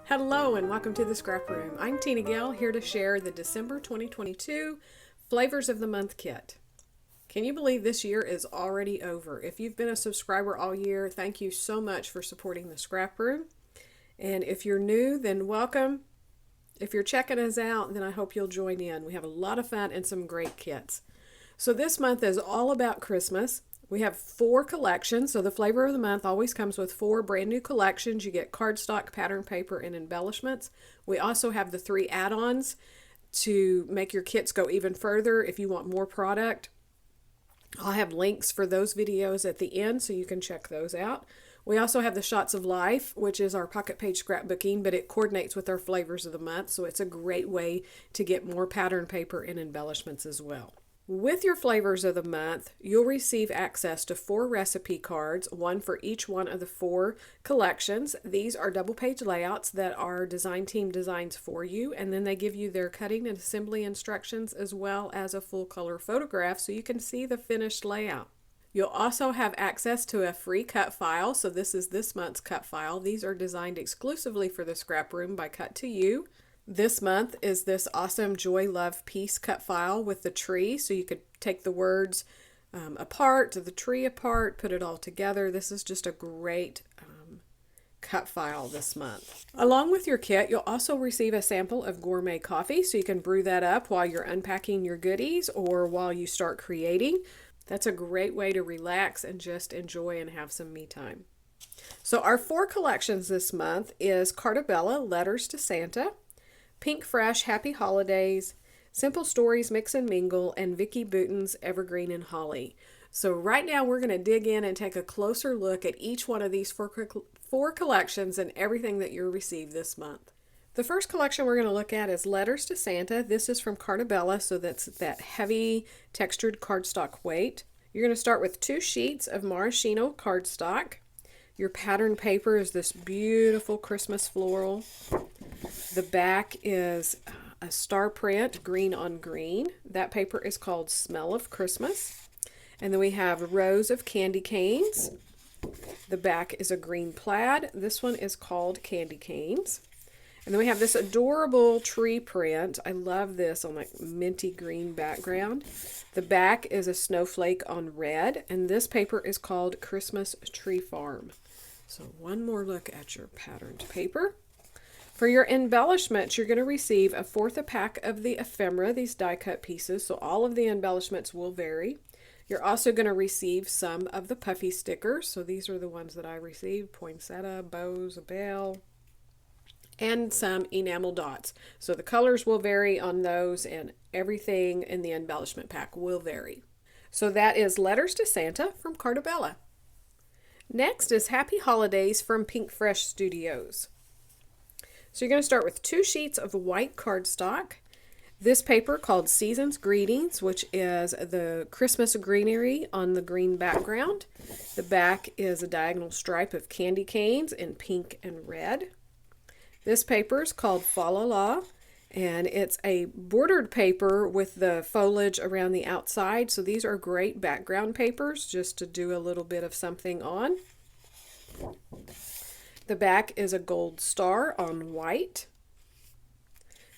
Hello and welcome to the Scrap Room. I'm Tina Gale, here to share the December 2022 Flavors of the Month kit. Can you believe this year is already over? If you've been a subscriber all year, thank you so much for supporting the Scrap Room. And if you're new, then welcome. If you're checking us out, then I hope you'll join in. We have a lot of fun and some great kits. So this month is all about Christmas. We have 4 collections, so the flavor of the month always comes with 4 brand new collections. You get cardstock, pattern paper, and embellishments. We also have the 3 add-ons to make your kits go even further if you want more product. I'll have links for those videos at the end so you can check those out. We also have the Shots of Life, which is our pocket page scrapbooking, but it coordinates with our flavors of the month, so it's a great way to get more pattern paper and embellishments as well. With your flavors of the month, you'll receive access to 4 recipe cards, one for each one of the 4 collections. These are double page layouts that our design team designs for you, and then they give you their cutting and assembly instructions as well as a full color photograph so you can see the finished layout. You'll also have access to a free cut file, so this is this month's cut file. These are designed exclusively for the Scrap Room by Cut to You. This month is this awesome Joy, Love, Peace cut file with the tree, so you could take the words apart, the tree apart, put it all together. This is just a great cut file this month. Along with your kit, you'll also receive a sample of gourmet coffee, so you can brew that up while you're unpacking your goodies or while you start creating. That's a great way to relax and just enjoy and have some me time. So our 4 collections this month is Cartabella, Letters to Santa, Pink Fresh, Happy Holidays, Simple Stories, Mix and Mingle, and Vicki Boutin's Evergreen and Holly. So right now we're going to dig in and take a closer look at each one of these 4 collections and everything that you'll receive this month. The first collection we're going to look at is Letters to Santa. This is from Cartabella, so that's that heavy textured cardstock weight. You're going to start with 2 sheets of maraschino cardstock. Your pattern paper is this beautiful Christmas floral. The back is a star print, green on green. That paper is called Smell of Christmas. And then we have rows of candy canes. The back is a green plaid. This one is called Candy Canes. And then we have this adorable tree print. I love this on like minty green background. The back is a snowflake on red, and this paper is called Christmas Tree Farm. So one more look at your patterned paper. For your embellishments, you're going to receive 1/4 a pack of the ephemera, these die cut pieces, so all of the embellishments will vary. You're also going to receive some of the puffy stickers, so these are the ones that I received: poinsettia, bows, a bell, and some enamel dots. So the colors will vary on those, and everything in the embellishment pack will vary. So that is Letters to Santa from Cartabella. Next is Happy Holidays from Pink Fresh Studios. So you're going to start with 2 sheets of white cardstock. This paper called Season's Greetings, which is the Christmas greenery on the green background. The back is a diagonal stripe of candy canes in pink and red. This paper is called Fa La La, and it's a bordered paper with the foliage around the outside. So these are great background papers just to do a little bit of something on. The back is a gold star on white.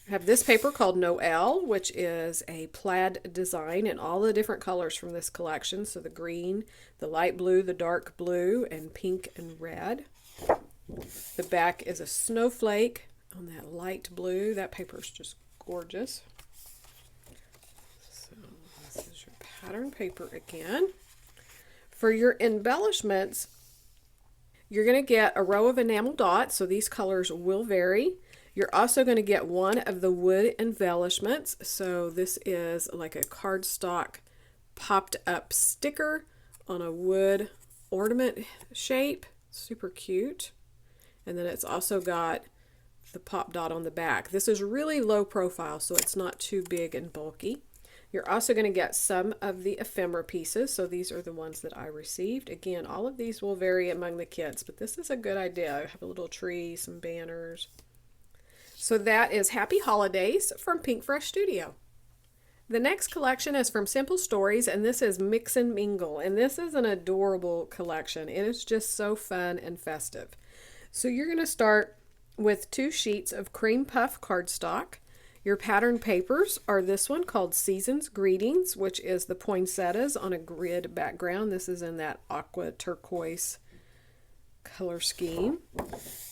I have this paper called Noel, which is a plaid design in all the different colors from this collection. So the green, the light blue, the dark blue, and pink and red. The back is a snowflake on that light blue. That paper is just gorgeous. So this is your pattern paper again. For your embellishments, you're going to get a row of enamel dots, so these colors will vary. You're also going to get one of the wood embellishments. So this is like a cardstock popped up sticker on a wood ornament shape. Super cute. And then it's also got the pop dot on the back. This is really low profile, so it's not too big and bulky. You're also going to get some of the ephemera pieces. So these are the ones that I received. Again, all of these will vary among the kits, but this is a good idea. I have a little tree, some banners. So that is Happy Holidays from Pink Fresh Studio. The next collection is from Simple Stories, and this is Mix and Mingle. And this is an adorable collection. It is just so fun and festive. So you're going to start with 2 sheets of cream puff cardstock. Your pattern papers are this one called Season's Greetings, which is the poinsettias on a grid background. This is in that aqua turquoise color scheme.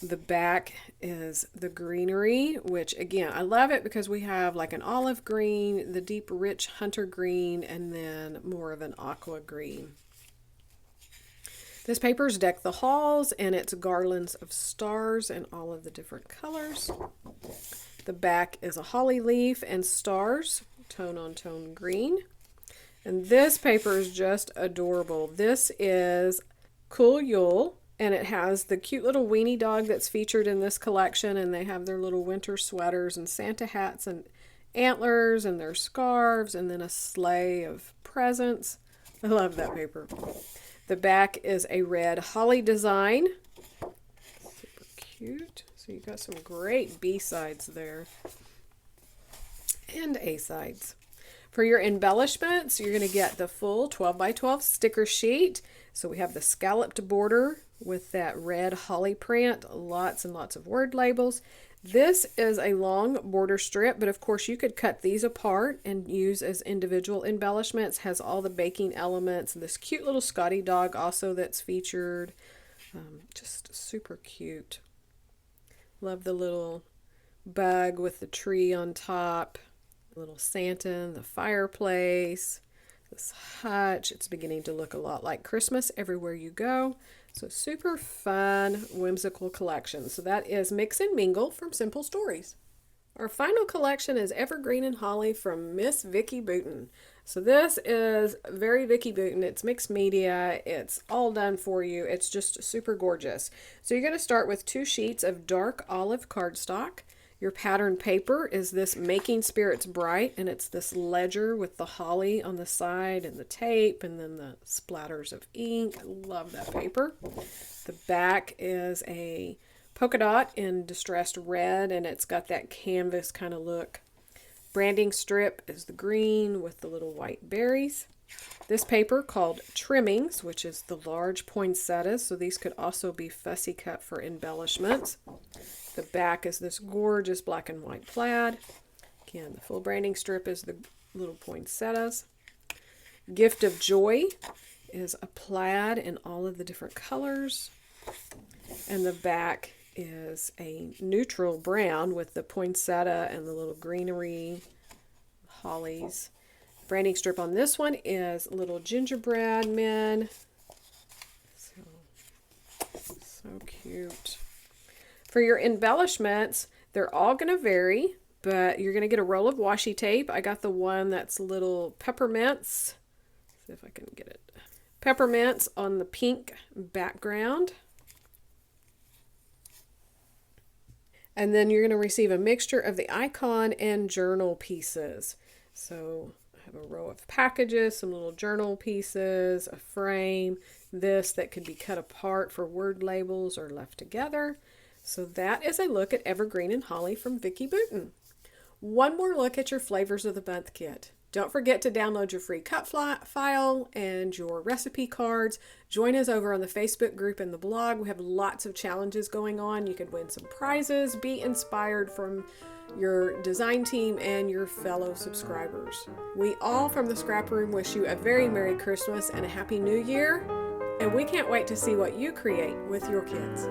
The back is the greenery, which again, I love it because we have like an olive green, the deep rich hunter green, and then more of an aqua green. This paper's Deck the Halls, and it's garlands of stars in all of the different colors. The back is a holly leaf and stars, tone on tone green. And this paper is just adorable. This is Cool Yule, and it has the cute little weenie dog that's featured in this collection, and they have their little winter sweaters and Santa hats and antlers and their scarves, and then a sleigh of presents. I love that paper. The back is a red holly design. Super cute. So you got some great B-sides there. And A-sides. For your embellishments, you're going to get the full 12 by 12 sticker sheet. So we have the scalloped border with that red holly print, lots and lots of word labels. This is a long border strip, but of course you could cut these apart and use as individual embellishments. Has all the baking elements. This cute little Scotty dog also that's featured. Just super cute. Love the little bug with the tree on top. Little Santa in the fireplace. This hutch. It's beginning to look a lot like Christmas everywhere you go. So super fun, whimsical collection. So that is Mix and Mingle from Simple Stories. Our final collection is Evergreen and Holly from Miss Vicki Booten. So this is very Vicki Booten. It's mixed media. It's all done for you. It's just super gorgeous. So you're going to start with 2 sheets of dark olive cardstock. Your pattern paper is this Making Spirits Bright, and it's this ledger with the holly on the side and the tape and then the splatters of ink. I love that paper. The back is a polka dot in distressed red, and it's got that canvas kind of look. Branding strip is the green with the little white berries. This paper called Trimmings, which is the large poinsettias, so these could also be fussy cut for embellishments. The back is this gorgeous black and white plaid. Again, the full branding strip is the little poinsettias. Gift of Joy is a plaid in all of the different colors. And the back is a neutral brown with the poinsettia and the little greenery, hollies. Branding strip on this one is little gingerbread men. So cute. For your embellishments, they're all going to vary, but you're going to get a roll of washi tape. I got the one that's little peppermints. Let's see if I can get it. Peppermints on the pink background. And then you're going to receive a mixture of the icon and journal pieces. So I have a row of packages, some little journal pieces, a frame, this that could be cut apart for word labels or left together. So that is a look at Evergreen and Holly from Vicki Booten. One more look at your Flavors of the Month kit. Don't forget to download your free cut file and your recipe cards. Join us over on the Facebook group and the blog. We have lots of challenges going on. You could win some prizes, be inspired from your design team and your fellow subscribers. We all from the Scrap Room wish you a very Merry Christmas and a Happy New Year. And we can't wait to see what you create with your kids.